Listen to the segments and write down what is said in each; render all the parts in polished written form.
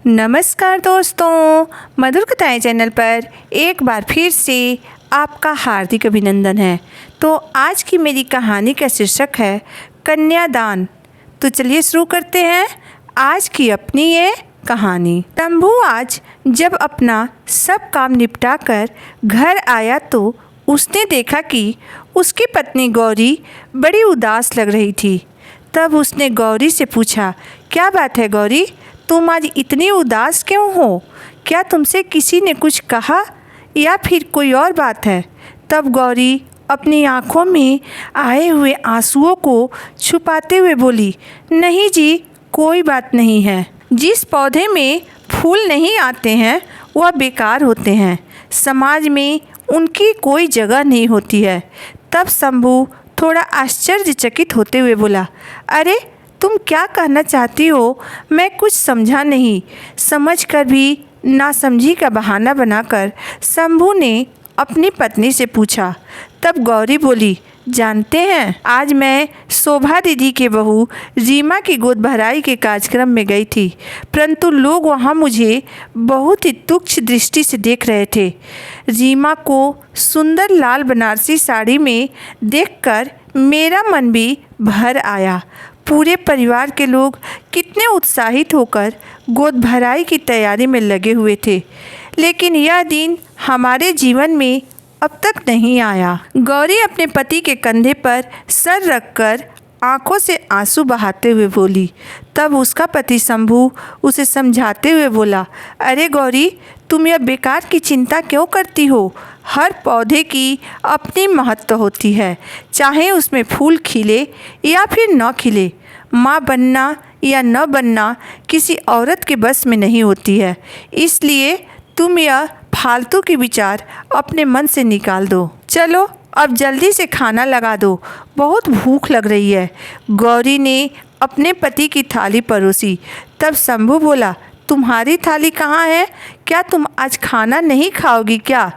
नमस्कार दोस्तों, मधुर कथाएं चैनल पर एक बार फिर से आपका हार्दिक अभिनंदन है। तो आज की मेरी कहानी का शीर्षक है कन्यादान। तो चलिए शुरू करते हैं आज की अपनी ये कहानी। शंभू आज जब अपना सब काम निपटा कर घर आया तो उसने देखा कि उसकी पत्नी गौरी बड़ी उदास लग रही थी। तब उसने गौरी से पूछा, क्या बात है गौरी, तुम आज इतनी उदास क्यों हो? क्या तुमसे किसी ने कुछ कहा या फिर कोई और बात है? तब गौरी अपनी आँखों में आए हुए आंसुओं को छुपाते हुए बोली, नहीं जी, कोई बात नहीं है। जिस पौधे में फूल नहीं आते हैं वह बेकार होते हैं, समाज में उनकी कोई जगह नहीं होती है। तब शंभू थोड़ा आश्चर्यचकित होते हुए बोला, अरे तुम क्या कहना चाहती हो? मैं कुछ समझा नहीं। समझकर भी नासमझी का बहाना बनाकर शंभू ने अपनी पत्नी से पूछा। तब गौरी बोली, जानते हैं, आज मैं शोभा दीदी के बहू रीमा की गोद भराई के कार्यक्रम में गई थी, परंतु लोग वहाँ मुझे बहुत ही तुच्छ दृष्टि से देख रहे थे। रीमा को सुंदर लाल बनारसी साड़ी में देखकर मेरा मन भी भर आया। पूरे परिवार के लोग कितने उत्साहित होकर गोद भराई की तैयारी में लगे हुए थे, लेकिन यह दिन हमारे जीवन में अब तक नहीं आया। गौरी अपने पति के कंधे पर सर रखकर आंखों से आंसू बहाते हुए बोली। तब उसका पति शंभू उसे समझाते हुए बोला, अरे गौरी, तुम यह बेकार की चिंता क्यों करती हो? हर पौधे की अपनी महत्व होती है, चाहे उसमें फूल खिले या फिर न खिले। माँ बनना या न बनना किसी औरत के बस में नहीं होती है, इसलिए तुम यह फालतू के विचार अपने मन से निकाल दो। चलो अब जल्दी से खाना लगा दो, बहुत भूख लग रही है। गौरी ने अपने पति की थाली परोसी। तब शंभू बोला, तुम्हारी थाली कहाँ है? क्या तुम आज खाना नहीं खाओगी क्या?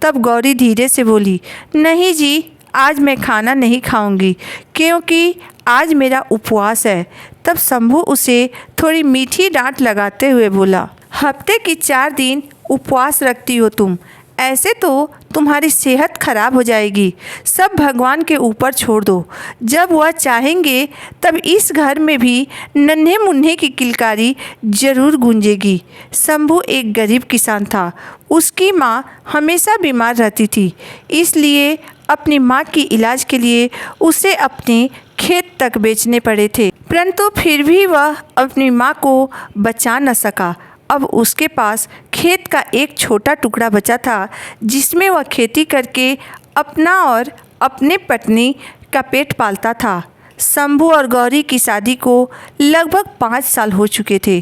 तब गौरी धीरे से बोली, नहीं जी, आज मैं खाना नहीं खाऊंगी क्योंकि आज मेरा उपवास है। तब शंभू उसे थोड़ी मीठी डांट लगाते हुए बोला, हफ्ते की 4 दिन उपवास रखती हो तुम, ऐसे तो तुम्हारी सेहत खराब हो जाएगी। सब भगवान के ऊपर छोड़ दो। जब वह चाहेंगे तब इस घर में भी नन्हे मुन्ने की किलकारी जरूर गूंजेगी। शंभू एक गरीब किसान था। उसकी माँ हमेशा बीमार रहती थी, इसलिए अपनी माँ की इलाज के लिए उसे अपने खेत तक बेचने पड़े थे, परंतु फिर भी वह अपनी माँ को बचा न सका। अब उसके पास खेत का एक छोटा टुकड़ा बचा था, जिसमें वह खेती करके अपना और अपने पत्नी का पेट पालता था। शंभू और गौरी की शादी को लगभग 5 साल हो चुके थे,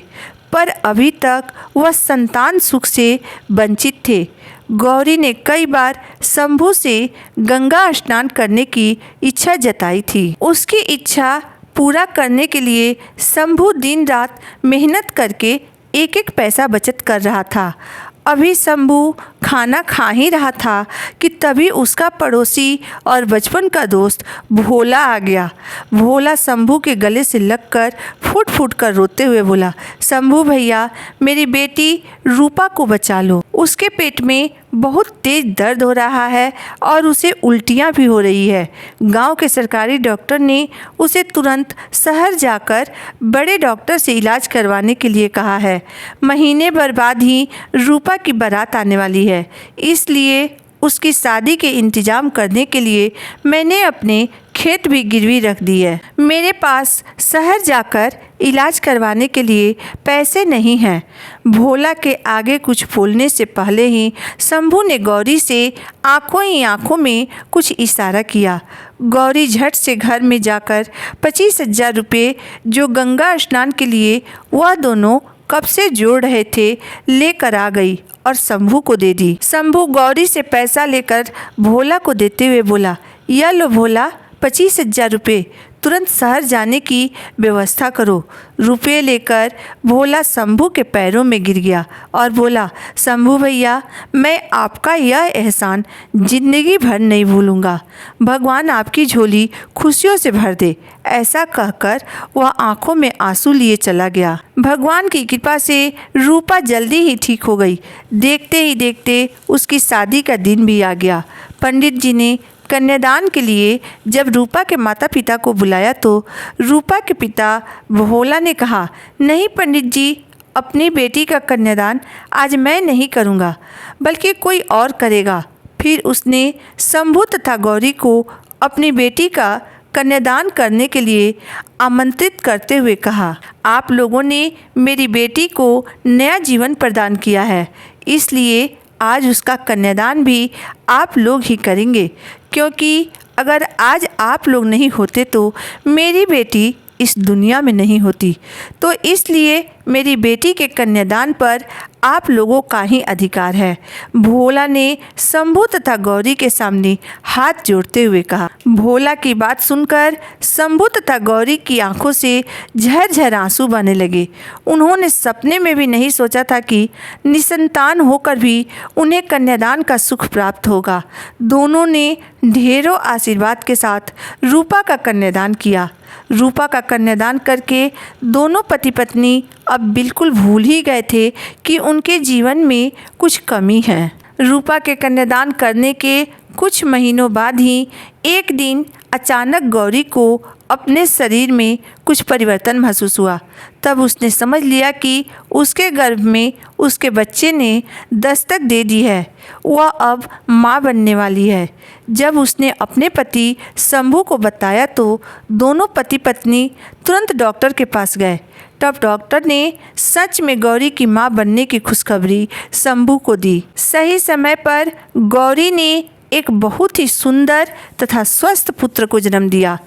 पर अभी तक वह संतान सुख से वंचित थे। गौरी ने कई बार शंभू से गंगा स्नान करने की इच्छा जताई थी। उसकी इच्छा पूरा करने के लिए शंभू दिन रात मेहनत करके एक एक पैसा बचत कर रहा था। अभी शंभू खाना खा ही रहा था कि तभी उसका पड़ोसी और बचपन का दोस्त भोला आ गया। भोला शंभू के गले से लगकर फूट फूट कर रोते हुए बोला, शंभू भैया, मेरी बेटी रूपा को बचा लो। उसके पेट में बहुत तेज दर्द हो रहा है और उसे उल्टियाँ भी हो रही है। गांव के सरकारी डॉक्टर ने उसे तुरंत शहर जाकर बड़े डॉक्टर से इलाज करवाने के लिए कहा है। महीने भर बाद ही रूपा की बारात आने वाली है, इसलिए उसकी शादी के इंतजाम करने के लिए मैंने अपने खेत भी गिरवी रख दी है। मेरे पास शहर जाकर इलाज करवाने के लिए पैसे नहीं हैं। भोला के आगे कुछ बोलने से पहले ही शंभू ने गौरी से आंखों ही आंखों में कुछ इशारा किया। गौरी झट से घर में जाकर 25,000 रुपये, जो गंगा स्नान के लिए वह दोनों कब से जोड़ रहे थे, लेकर आ गई और शंभू को दे दी। शंभू गौरी से पैसा लेकर भोला को देते हुए बोला, यह लो भोला, 25,000 रुपये तुरंत शहर जाने की व्यवस्था करो। रुपये लेकर भोला शंभू के पैरों में गिर गया और बोला, शंभू भैया, मैं आपका यह एहसान जिंदगी भर नहीं भूलूंगा। भगवान आपकी झोली खुशियों से भर दे। ऐसा कहकर वह आंखों में आंसू लिए चला गया। भगवान की कृपा से रूपा जल्दी ही ठीक हो गई। देखते ही देखते उसकी शादी का दिन भी आ गया। पंडित जी ने कन्यादान के लिए जब रूपा के माता पिता को बुलाया तो रूपा के पिता भोला ने कहा, नहीं पंडित जी, अपनी बेटी का कन्यादान आज मैं नहीं करूँगा, बल्कि कोई और करेगा। फिर उसने शंभू तथा गौरी को अपनी बेटी का कन्यादान करने के लिए आमंत्रित करते हुए कहा, आप लोगों ने मेरी बेटी को नया जीवन प्रदान किया है, इसलिए आज उसका कन्यादान भी आप लोग ही करेंगे, क्योंकि अगर आज आप लोग नहीं होते तो मेरी बेटी इस दुनिया में नहीं होती। तो इसलिए मेरी बेटी के कन्यादान पर आप लोगों का ही अधिकार है। भोला ने शंभू तथा गौरी के सामने हाथ जोड़ते हुए कहा। भोला की बात सुनकर शंभू तथा गौरी की आंखों से झरझर आंसू बहने लगे। उन्होंने सपने में भी नहीं सोचा था कि निसंतान होकर भी उन्हें कन्यादान का सुख प्राप्त होगा। दोनों ने ढेरों आशीर्वाद के साथ रूपा का कन्यादान किया। रूपा का कन्यादान करके दोनों पति पत्नी अब बिल्कुल भूल ही गए थे कि उनके जीवन में कुछ कमी है। रूपा के कन्यादान करने के कुछ महीनों बाद ही एक दिन अचानक गौरी को अपने शरीर में कुछ परिवर्तन महसूस हुआ। तब उसने समझ लिया कि उसके गर्भ में उसके बच्चे ने दस्तक दे दी है, वह अब माँ बनने वाली है। जब उसने अपने पति शंभू को बताया तो दोनों पति पत्नी तुरंत डॉक्टर के पास गए। तब डॉक्टर ने सच में गौरी की माँ बनने की खुशखबरी शंभू को दी। सही समय पर गौरी ने एक बहुत ही सुंदर तथा स्वस्थ पुत्र को जन्म दिया।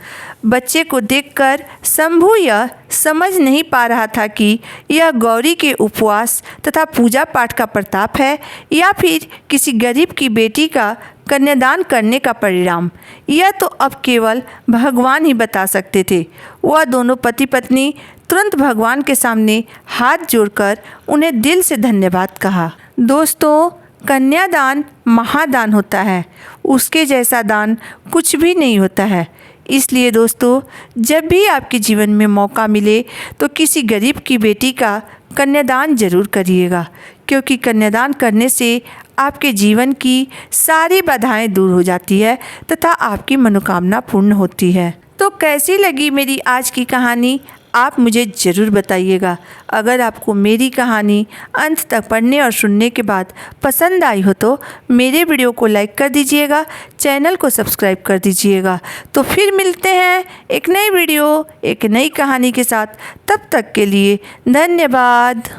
बच्चे को देखकर शंभू यह समझ नहीं पा रहा था कि यह गौरी के उपवास तथा पूजा पाठ का प्रताप है या फिर किसी गरीब की बेटी का कन्यादान करने का परिणाम। यह तो अब केवल भगवान ही बता सकते थे। वह दोनों पति पत्नी तुरंत भगवान के सामने हाथ जोड़कर उन्हें दिल से धन्यवाद कहा। दोस्तों, कन्यादान महादान होता है, उसके जैसा दान कुछ भी नहीं होता है। इसलिए दोस्तों, जब भी आपके जीवन में मौका मिले तो किसी गरीब की बेटी का कन्यादान जरूर करिएगा, क्योंकि कन्यादान करने से आपके जीवन की सारी बाधाएं दूर हो जाती है तथा आपकी मनोकामना पूर्ण होती है। तो कैसी लगी मेरी आज की कहानी, आप मुझे ज़रूर बताइएगा। अगर आपको मेरी कहानी अंत तक पढ़ने और सुनने के बाद पसंद आई हो तो मेरे वीडियो को लाइक कर दीजिएगा, चैनल को सब्सक्राइब कर दीजिएगा। तो फिर मिलते हैं एक नई वीडियो, एक नई कहानी के साथ। तब तक के लिए धन्यवाद।